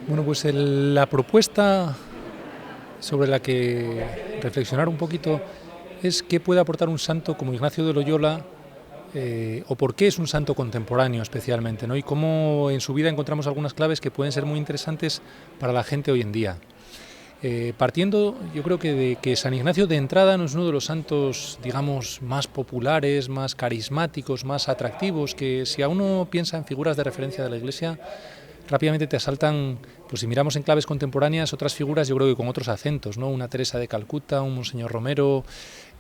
Bueno, pues la propuesta sobre la que reflexionar un poquito es qué puede aportar un santo como Ignacio de Loyola, o por qué es un santo contemporáneo especialmente, ¿no? Y cómo en su vida encontramos algunas claves que pueden ser muy interesantes para la gente hoy en día. Partiendo, yo creo que de que San Ignacio de entrada no es uno de los santos, digamos, más populares, más carismáticos, más atractivos, que si a uno piensa en figuras de referencia de la Iglesia, rápidamente te asaltan, pues si miramos en claves contemporáneas, otras figuras yo creo que con otros acentos, ¿no? Una Teresa de Calcuta, un Monseñor Romero,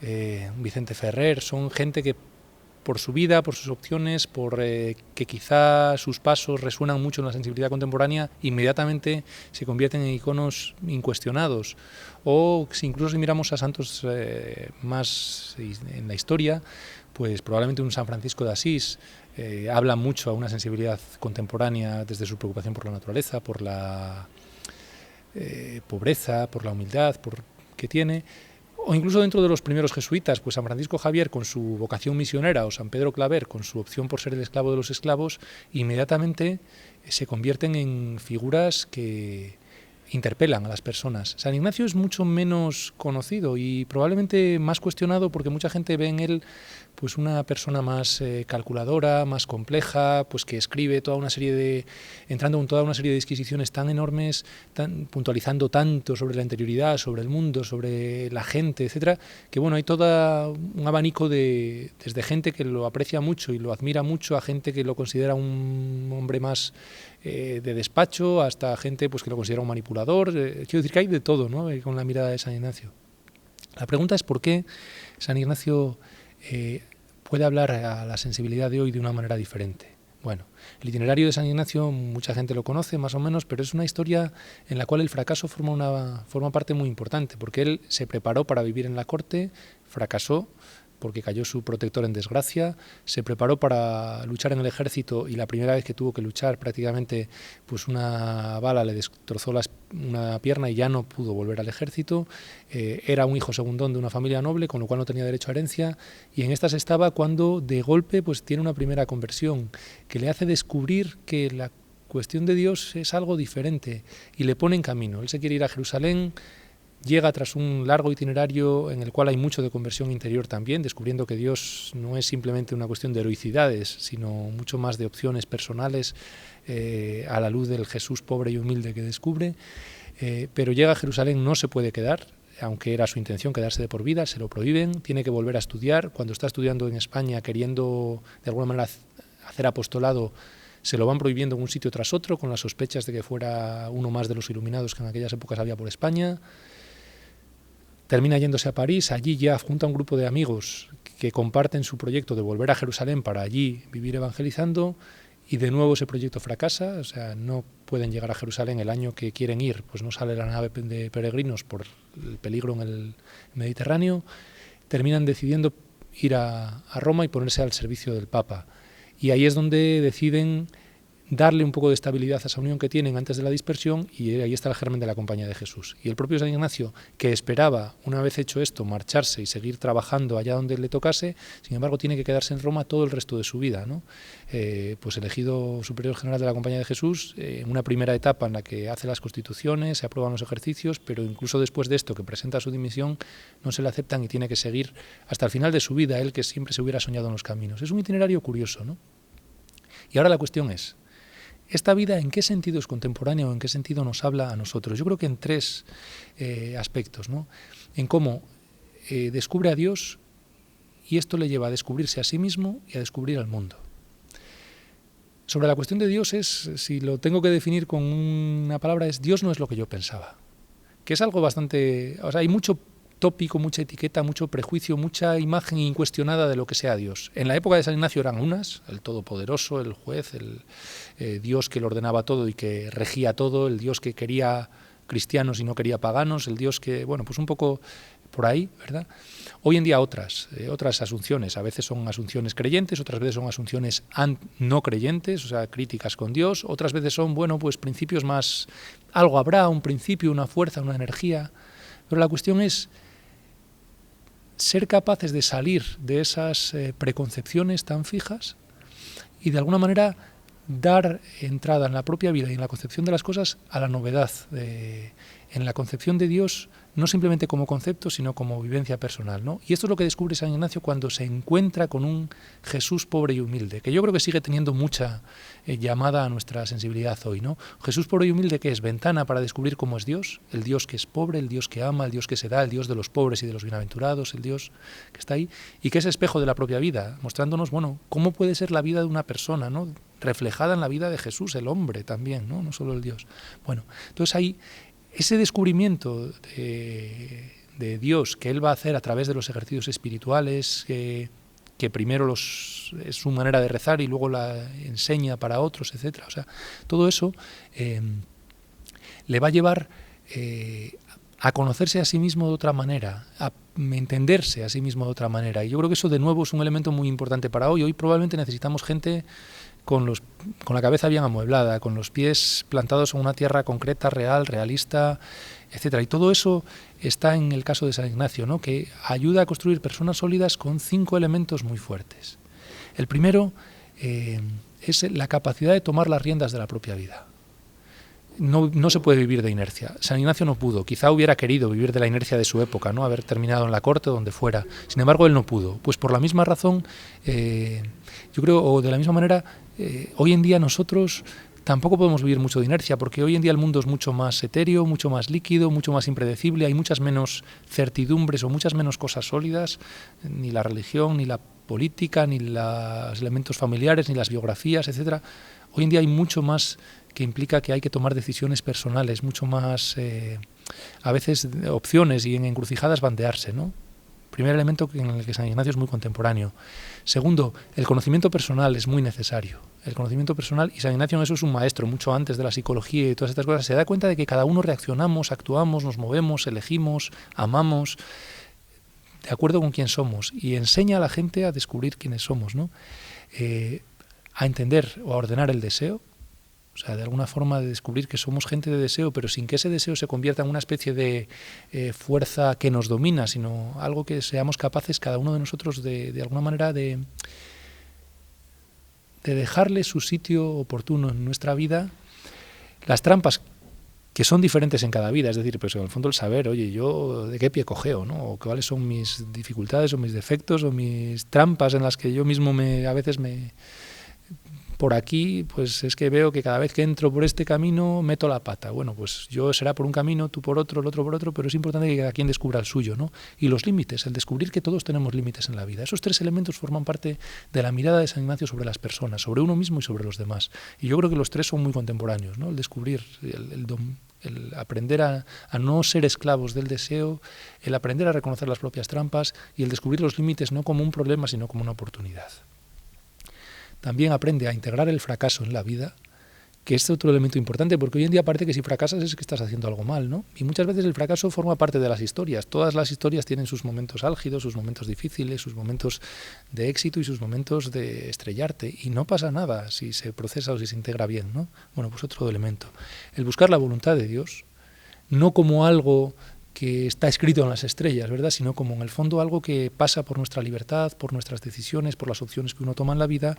un Vicente Ferrer, son gente que por su vida, por sus opciones, por que quizá sus pasos resuenan mucho en la sensibilidad contemporánea, inmediatamente se convierten en iconos incuestionados. O si incluso si miramos a santos más en la historia, pues probablemente un San Francisco de Asís habla mucho a una sensibilidad contemporánea desde su preocupación por la naturaleza, por la pobreza, por la humildad que tiene. O incluso dentro de los primeros jesuitas, pues San Francisco Javier con su vocación misionera o San Pedro Claver con su opción por ser el esclavo de los esclavos, inmediatamente se convierten en figuras que interpelan a las personas. San Ignacio es mucho menos conocido y probablemente más cuestionado porque mucha gente ve en él pues una persona más calculadora, más compleja, pues que escribe entrando en toda una serie de disquisiciones tan enormes, puntualizando tanto sobre la interioridad, sobre el mundo, sobre la gente, etcétera, que bueno, hay todo un abanico desde gente que lo aprecia mucho y lo admira mucho, a gente que lo considera un hombre más de despacho, hasta gente pues que lo considera un manipulador. Quiero decir que hay de todo, ¿no? Con la mirada de San Ignacio. La pregunta es por qué San Ignacio puede hablar a la sensibilidad de hoy de una manera diferente. Bueno, el itinerario de San Ignacio mucha gente lo conoce más o menos, pero es una historia en la cual el fracaso forma parte muy importante, porque él se preparó para vivir en la corte, fracasó porque cayó su protector en desgracia, se preparó para luchar en el ejército y la primera vez que tuvo que luchar prácticamente pues una bala le destrozó una pierna y ya no pudo volver al ejército, era un hijo segundón de una familia noble, con lo cual no tenía derecho a herencia, y en estas estaba cuando de golpe pues tiene una primera conversión que le hace descubrir que la cuestión de Dios es algo diferente y le pone en camino. Él se quiere ir a Jerusalén. Llega tras un largo itinerario en el cual hay mucho de conversión interior también, descubriendo que Dios no es simplemente una cuestión de heroicidades, sino mucho más de opciones personales a la luz del Jesús pobre y humilde que descubre. Pero llega a Jerusalén, no se puede quedar, aunque era su intención quedarse de por vida, se lo prohíben, tiene que volver a estudiar. Cuando está estudiando en España, queriendo de alguna manera hacer apostolado, se lo van prohibiendo en un sitio tras otro, con las sospechas de que fuera uno más de los iluminados que en aquellas épocas había por España. Termina yéndose a París, allí ya junta a un grupo de amigos que comparten su proyecto de volver a Jerusalén para allí vivir evangelizando, y de nuevo ese proyecto fracasa, o sea, no pueden llegar a Jerusalén el año que quieren ir, pues no sale la nave de peregrinos por el peligro en el Mediterráneo, terminan decidiendo ir a Roma y ponerse al servicio del Papa, y ahí es donde deciden darle un poco de estabilidad a esa unión que tienen antes de la dispersión, y ahí está el germen de la Compañía de Jesús. Y el propio San Ignacio, que esperaba, una vez hecho esto, marcharse y seguir trabajando allá donde le tocase, sin embargo tiene que quedarse en Roma todo el resto de su vida, ¿no? Pues elegido superior general de la Compañía de Jesús, en una primera etapa en la que hace las constituciones, se aprueban los ejercicios, pero incluso después de esto, que presenta su dimisión, no se le aceptan y tiene que seguir hasta el final de su vida, él que siempre se hubiera soñado en los caminos. Es un itinerario curioso, ¿no? Y ahora la cuestión es, ¿esta vida en qué sentido es contemporánea o en qué sentido nos habla a nosotros? Yo creo que en tres aspectos, ¿no? En cómo descubre a Dios y esto le lleva a descubrirse a sí mismo y a descubrir al mundo. Sobre la cuestión de Dios si lo tengo que definir con una palabra, es Dios no es lo que yo pensaba. Que es algo bastante... O sea, hay mucho tópico, mucha etiqueta, mucho prejuicio, mucha imagen incuestionada de lo que sea Dios. En la época de San Ignacio eran unas, el todopoderoso, el juez, el Dios que lo ordenaba todo y que regía todo, el Dios que quería cristianos y no quería paganos, el Dios que, bueno, pues un poco por ahí, ¿verdad? Hoy en día otras asunciones, a veces son asunciones creyentes, otras veces son asunciones no creyentes, o sea, críticas con Dios, otras veces son, bueno, pues principios más, algo habrá, un principio, una fuerza, una energía, pero la cuestión es ser capaces de salir de esas preconcepciones tan fijas y de alguna manera dar entrada en la propia vida y en la concepción de las cosas a la novedad, en la concepción de Dios, no simplemente como concepto, sino como vivencia personal, ¿no? Y esto es lo que descubre San Ignacio cuando se encuentra con un Jesús pobre y humilde, que yo creo que sigue teniendo mucha llamada a nuestra sensibilidad hoy, ¿no? Jesús pobre y humilde, que es ventana para descubrir cómo es Dios, el Dios que es pobre, el Dios que ama, el Dios que se da, el Dios de los pobres y de los bienaventurados, el Dios que está ahí, y que es espejo de la propia vida, mostrándonos, bueno, cómo puede ser la vida de una persona, ¿no? Reflejada en la vida de Jesús, el hombre también, ¿no? No solo el Dios. Bueno, entonces ahí ese descubrimiento de Dios que él va a hacer a través de los ejercicios espirituales, que primero es su manera de rezar y luego la enseña para otros, etcétera. O sea, todo eso le va a llevar a conocerse a sí mismo de otra manera, a entenderse a sí mismo de otra manera. Y yo creo que eso de nuevo es un elemento muy importante para hoy. Hoy probablemente necesitamos gente con la cabeza bien amueblada, con los pies plantados en una tierra concreta, real, realista, etcétera. Y todo eso está en el caso de San Ignacio, ¿no? Que ayuda a construir personas sólidas con 5 elementos muy fuertes. El primero es la capacidad de tomar las riendas de la propia vida. No se puede vivir de inercia. San Ignacio no pudo. Quizá hubiera querido vivir de la inercia de su época, ¿no? Haber terminado en la corte, donde fuera. Sin embargo, él no pudo. Pues por la misma razón, yo creo, o de la misma manera, hoy en día nosotros tampoco podemos vivir mucho de inercia, porque hoy en día el mundo es mucho más etéreo, mucho más líquido, mucho más impredecible, hay muchas menos certidumbres o muchas menos cosas sólidas, ni la religión, ni la política, ni los elementos familiares, ni las biografías, etcétera. Hoy en día hay mucho más que implica que hay que tomar decisiones personales, mucho más, a veces, opciones, y en encrucijadas bandearse, ¿no? Primer elemento en el que San Ignacio es muy contemporáneo. Segundo, el conocimiento personal es muy necesario. El conocimiento personal, y San Ignacio en eso es un maestro, mucho antes de la psicología y todas estas cosas, se da cuenta de que cada uno reaccionamos, actuamos, nos movemos, elegimos, amamos, de acuerdo con quién somos, y enseña a la gente a descubrir quiénes somos, ¿no? A entender o a ordenar el deseo, o sea, de alguna forma de descubrir que somos gente de deseo, pero sin que ese deseo se convierta en una especie de fuerza que nos domina, sino algo que seamos capaces cada uno de nosotros de alguna manera de dejarle su sitio oportuno en nuestra vida. Las trampas que son diferentes en cada vida, es decir, pues en el fondo el saber, oye, yo de qué pie cojeo, ¿no? O cuáles son mis dificultades o mis defectos o mis trampas en las que yo mismo a veces por aquí, pues es que veo que cada vez que entro por este camino meto la pata. Bueno, pues yo será por un camino, tú por otro, el otro por otro, pero es importante que cada quien descubra el suyo, ¿no? Y los límites, el descubrir que todos tenemos límites en la vida. Esos 3 elementos forman parte de la mirada de San Ignacio sobre las personas, sobre uno mismo y sobre los demás. Y yo creo que los 3 son muy contemporáneos, ¿no? El descubrir, el aprender a no ser esclavos del deseo, el aprender a reconocer las propias trampas y el descubrir los límites no como un problema, sino como una oportunidad. También aprende a integrar el fracaso en la vida, que es otro elemento importante, porque hoy en día parece que si fracasas es que estás haciendo algo mal, ¿no? Y muchas veces el fracaso forma parte de las historias. Todas las historias tienen sus momentos álgidos, sus momentos difíciles, sus momentos de éxito y sus momentos de estrellarte. Y no pasa nada si se procesa o si se integra bien, ¿no? Bueno, pues otro elemento. El buscar la voluntad de Dios, no como algo que está escrito en las estrellas, ¿verdad? Sino como en el fondo algo que pasa por nuestra libertad, por nuestras decisiones, por las opciones que uno toma en la vida,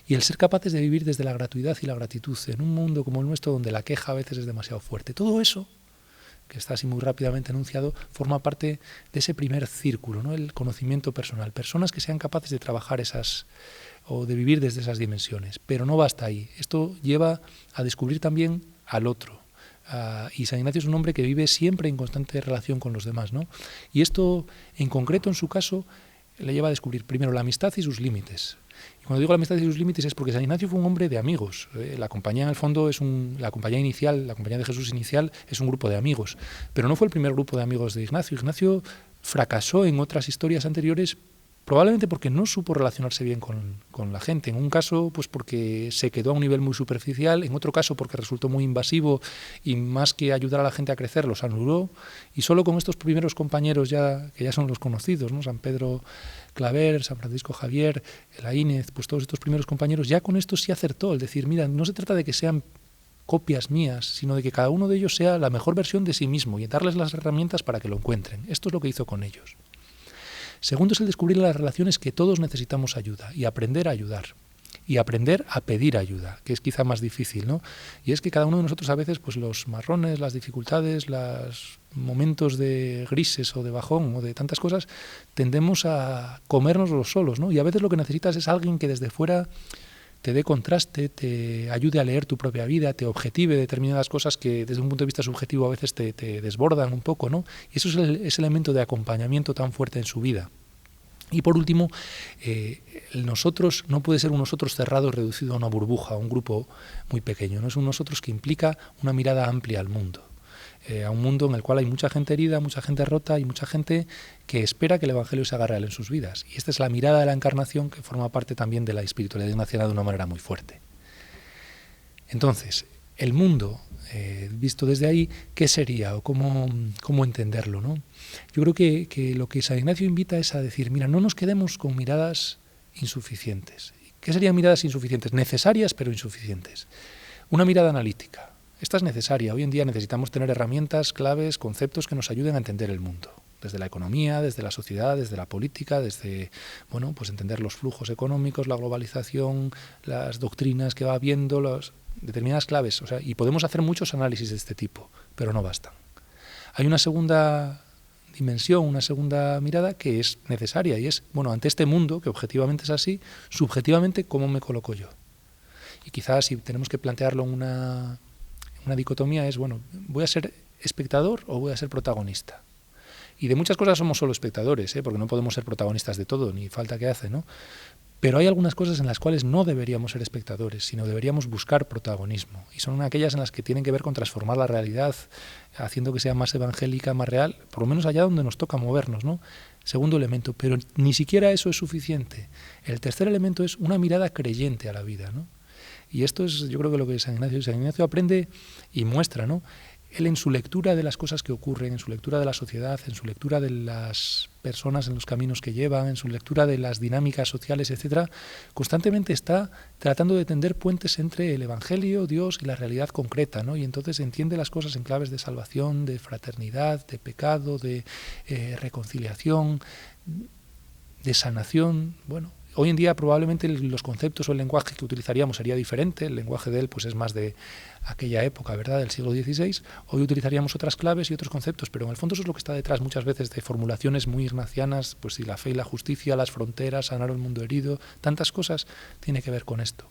y el ser capaces de vivir desde la gratuidad y la gratitud en un mundo como el nuestro donde la queja a veces es demasiado fuerte. Todo eso, que está así muy rápidamente enunciado, forma parte de ese primer círculo, ¿no? El conocimiento personal. Personas que sean capaces de trabajar o de vivir desde esas dimensiones. Pero no basta ahí. Esto lleva a descubrir también al otro. Y San Ignacio es un hombre que vive siempre en constante relación con los demás, ¿no? Y esto, en concreto, en su caso, le lleva a descubrir primero la amistad y sus límites. Y cuando digo la amistad y sus límites es porque San Ignacio fue un hombre de amigos. La compañía, en el fondo, la compañía inicial, la compañía de Jesús inicial, es un grupo de amigos. Pero no fue el primer grupo de amigos de Ignacio. Ignacio fracasó en otras historias anteriores, probablemente porque no supo relacionarse bien con la gente. En un caso, pues porque se quedó a un nivel muy superficial, en otro caso porque resultó muy invasivo y más que ayudar a la gente a crecer, los anuló. Y solo con estos primeros compañeros que ya son los conocidos, ¿no? San Pedro Claver, San Francisco Javier, Laínez, pues todos estos primeros compañeros, ya con esto sí acertó. Es decir, mira, no se trata de que sean copias mías, sino de que cada uno de ellos sea la mejor versión de sí mismo y darles las herramientas para que lo encuentren. Esto es lo que hizo con ellos. Segundo es el descubrir las relaciones que todos necesitamos ayuda y aprender a ayudar. y aprender a pedir ayuda, que es quizá más difícil, ¿no? Y es que cada uno de nosotros a veces, pues los marrones, las dificultades, los momentos de grises o de bajón o de tantas cosas, tendemos a comérnoslos solos, ¿no? Y a veces lo que necesitas es alguien que desde fuera te dé contraste, te ayude a leer tu propia vida, te objetive determinadas cosas que desde un punto de vista subjetivo a veces te desbordan un poco, ¿no? Y eso es ese elemento de acompañamiento tan fuerte en su vida. Y por último, el nosotros no puede ser un nosotros cerrado, reducido a una burbuja, a un grupo muy pequeño, no es un nosotros que implica una mirada amplia al mundo. A un mundo en el cual hay mucha gente herida, mucha gente rota y mucha gente que espera que el Evangelio se haga real en sus vidas. Y esta es la mirada de la encarnación que forma parte también de la espiritualidad ignaciana de una manera muy fuerte. Entonces, el mundo, visto desde ahí, ¿qué sería o cómo entenderlo, ¿no? Yo creo que lo que San Ignacio invita es a decir, mira, no nos quedemos con miradas insuficientes. ¿Qué serían miradas insuficientes? Necesarias pero insuficientes. Una mirada analítica. Esta es necesaria. Hoy en día necesitamos tener herramientas, claves, conceptos que nos ayuden a entender el mundo. Desde la economía, desde la sociedad, desde la política, desde, bueno, pues entender los flujos económicos, la globalización, las doctrinas que va habiendo, las determinadas claves. O sea, y podemos hacer muchos análisis de este tipo, pero no bastan. Hay una segunda dimensión, una segunda mirada que es necesaria y es, bueno, ante este mundo, que objetivamente es así, subjetivamente, ¿cómo me coloco yo? Y quizás si tenemos que plantearlo en una dicotomía es, bueno, ¿voy a ser espectador o voy a ser protagonista? Y de muchas cosas somos solo espectadores, porque no podemos ser protagonistas de todo, ni falta que hace, ¿no? Pero hay algunas cosas en las cuales no deberíamos ser espectadores, sino deberíamos buscar protagonismo. Y son aquellas en las que tienen que ver con transformar la realidad, haciendo que sea más evangélica, más real, por lo menos allá donde nos toca movernos, ¿no? Segundo elemento, pero ni siquiera eso es suficiente. El tercer elemento es una mirada creyente a la vida, ¿no? Y esto es, yo creo que lo que San Ignacio aprende y muestra, ¿no? Él en su lectura de las cosas que ocurren, en su lectura de la sociedad, en su lectura de las personas en los caminos que llevan, en su lectura de las dinámicas sociales, etcétera, constantemente está tratando de tender puentes entre el Evangelio, Dios y la realidad concreta, ¿no? Y entonces entiende las cosas en claves de salvación, de fraternidad, de pecado, de reconciliación, de sanación, bueno. Hoy en día probablemente los conceptos o el lenguaje que utilizaríamos sería diferente, el lenguaje de él pues es más de aquella época, ¿verdad?, del siglo XVI, hoy utilizaríamos otras claves y otros conceptos, pero en el fondo eso es lo que está detrás muchas veces de formulaciones muy ignacianas, pues si la fe y la justicia, las fronteras, sanar el mundo herido, tantas cosas tiene que ver con esto.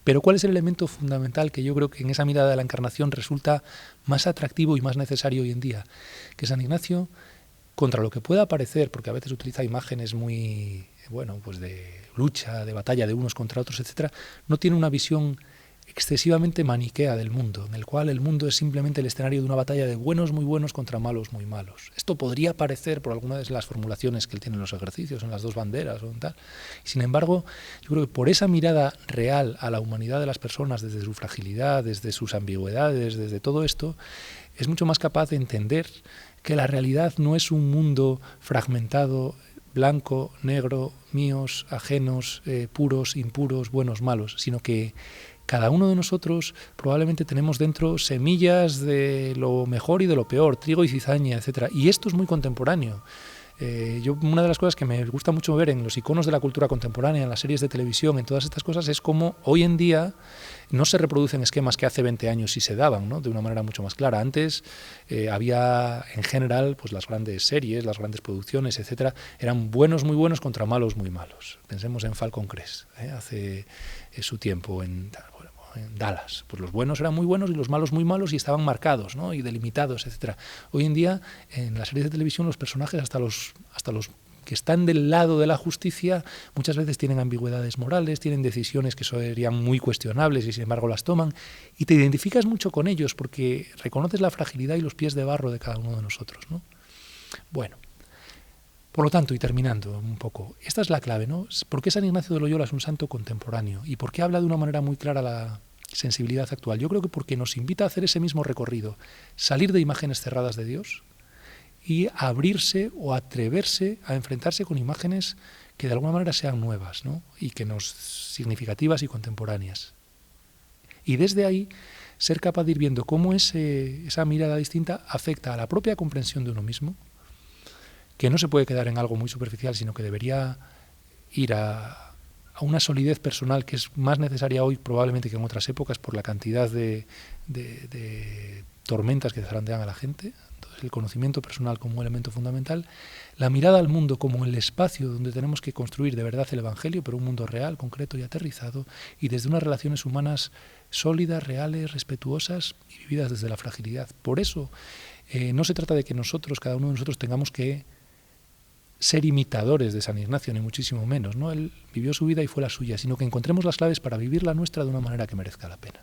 Pero ¿cuál es el elemento fundamental que yo creo que en esa mirada de la encarnación resulta más atractivo y más necesario hoy en día? Que San Ignacio, contra lo que pueda parecer, porque a veces utiliza imágenes muy, bueno, pues de lucha, de batalla de unos contra otros, etcétera, no tiene una visión excesivamente maniquea del mundo, en el cual el mundo es simplemente el escenario de una batalla de buenos muy buenos contra malos muy malos. Esto podría parecer por algunas de las formulaciones que él tiene en los ejercicios, en las dos banderas o en tal. Sin embargo, yo creo que por esa mirada real a la humanidad de las personas, desde su fragilidad, desde sus ambigüedades, desde todo esto, es mucho más capaz de entender que la realidad no es un mundo fragmentado, blanco, negro, míos, ajenos, puros, impuros, buenos, malos, sino que cada uno de nosotros probablemente tenemos dentro semillas de lo mejor y de lo peor, trigo y cizaña, etcétera. Y esto es muy contemporáneo. Una de las cosas que me gusta mucho ver en los iconos de la cultura contemporánea, en las series de televisión, en todas estas cosas, es cómo hoy en día no se reproducen esquemas que hace 20 años sí se daban, ¿no?, de una manera mucho más clara. Antes había, en general, pues las grandes series, las grandes producciones, etcétera, eran buenos muy buenos contra malos muy malos. Pensemos en Falcon Crest, hace su tiempo en Dallas. Pues los buenos eran muy buenos y los malos muy malos y estaban marcados, ¿no?, y delimitados, etcétera. Hoy en día, en las series de televisión, los personajes, hasta los que están del lado de la justicia, muchas veces tienen ambigüedades morales, tienen decisiones que serían muy cuestionables y sin embargo las toman, y te identificas mucho con ellos porque reconoces la fragilidad y los pies de barro de cada uno de nosotros, ¿no? Bueno, por lo tanto, y terminando un poco, esta es la clave, ¿no? ¿Por qué San Ignacio de Loyola es un santo contemporáneo? ¿Y por qué habla de una manera muy clara la sensibilidad actual? Yo creo que porque nos invita a hacer ese mismo recorrido, salir de imágenes cerradas de Dios y abrirse o atreverse a enfrentarse con imágenes que de alguna manera sean nuevas, ¿no?, y que nos significativas y contemporáneas. Y desde ahí ser capaz de ir viendo cómo esa mirada distinta afecta a la propia comprensión de uno mismo, que no se puede quedar en algo muy superficial, sino que debería ir a a una solidez personal que es más necesaria hoy probablemente que en otras épocas por la cantidad de tormentas que zarandean a la gente. Entonces, el conocimiento personal como un elemento fundamental, la mirada al mundo como el espacio donde tenemos que construir de verdad el Evangelio, pero un mundo real, concreto y aterrizado, y desde unas relaciones humanas sólidas, reales, respetuosas y vividas desde la fragilidad. Por eso, no se trata de que nosotros, cada uno de nosotros, tengamos que ser imitadores de San Ignacio, ni muchísimo menos, ¿no? Él vivió su vida y fue la suya, sino que encontremos las claves para vivir la nuestra de una manera que merezca la pena.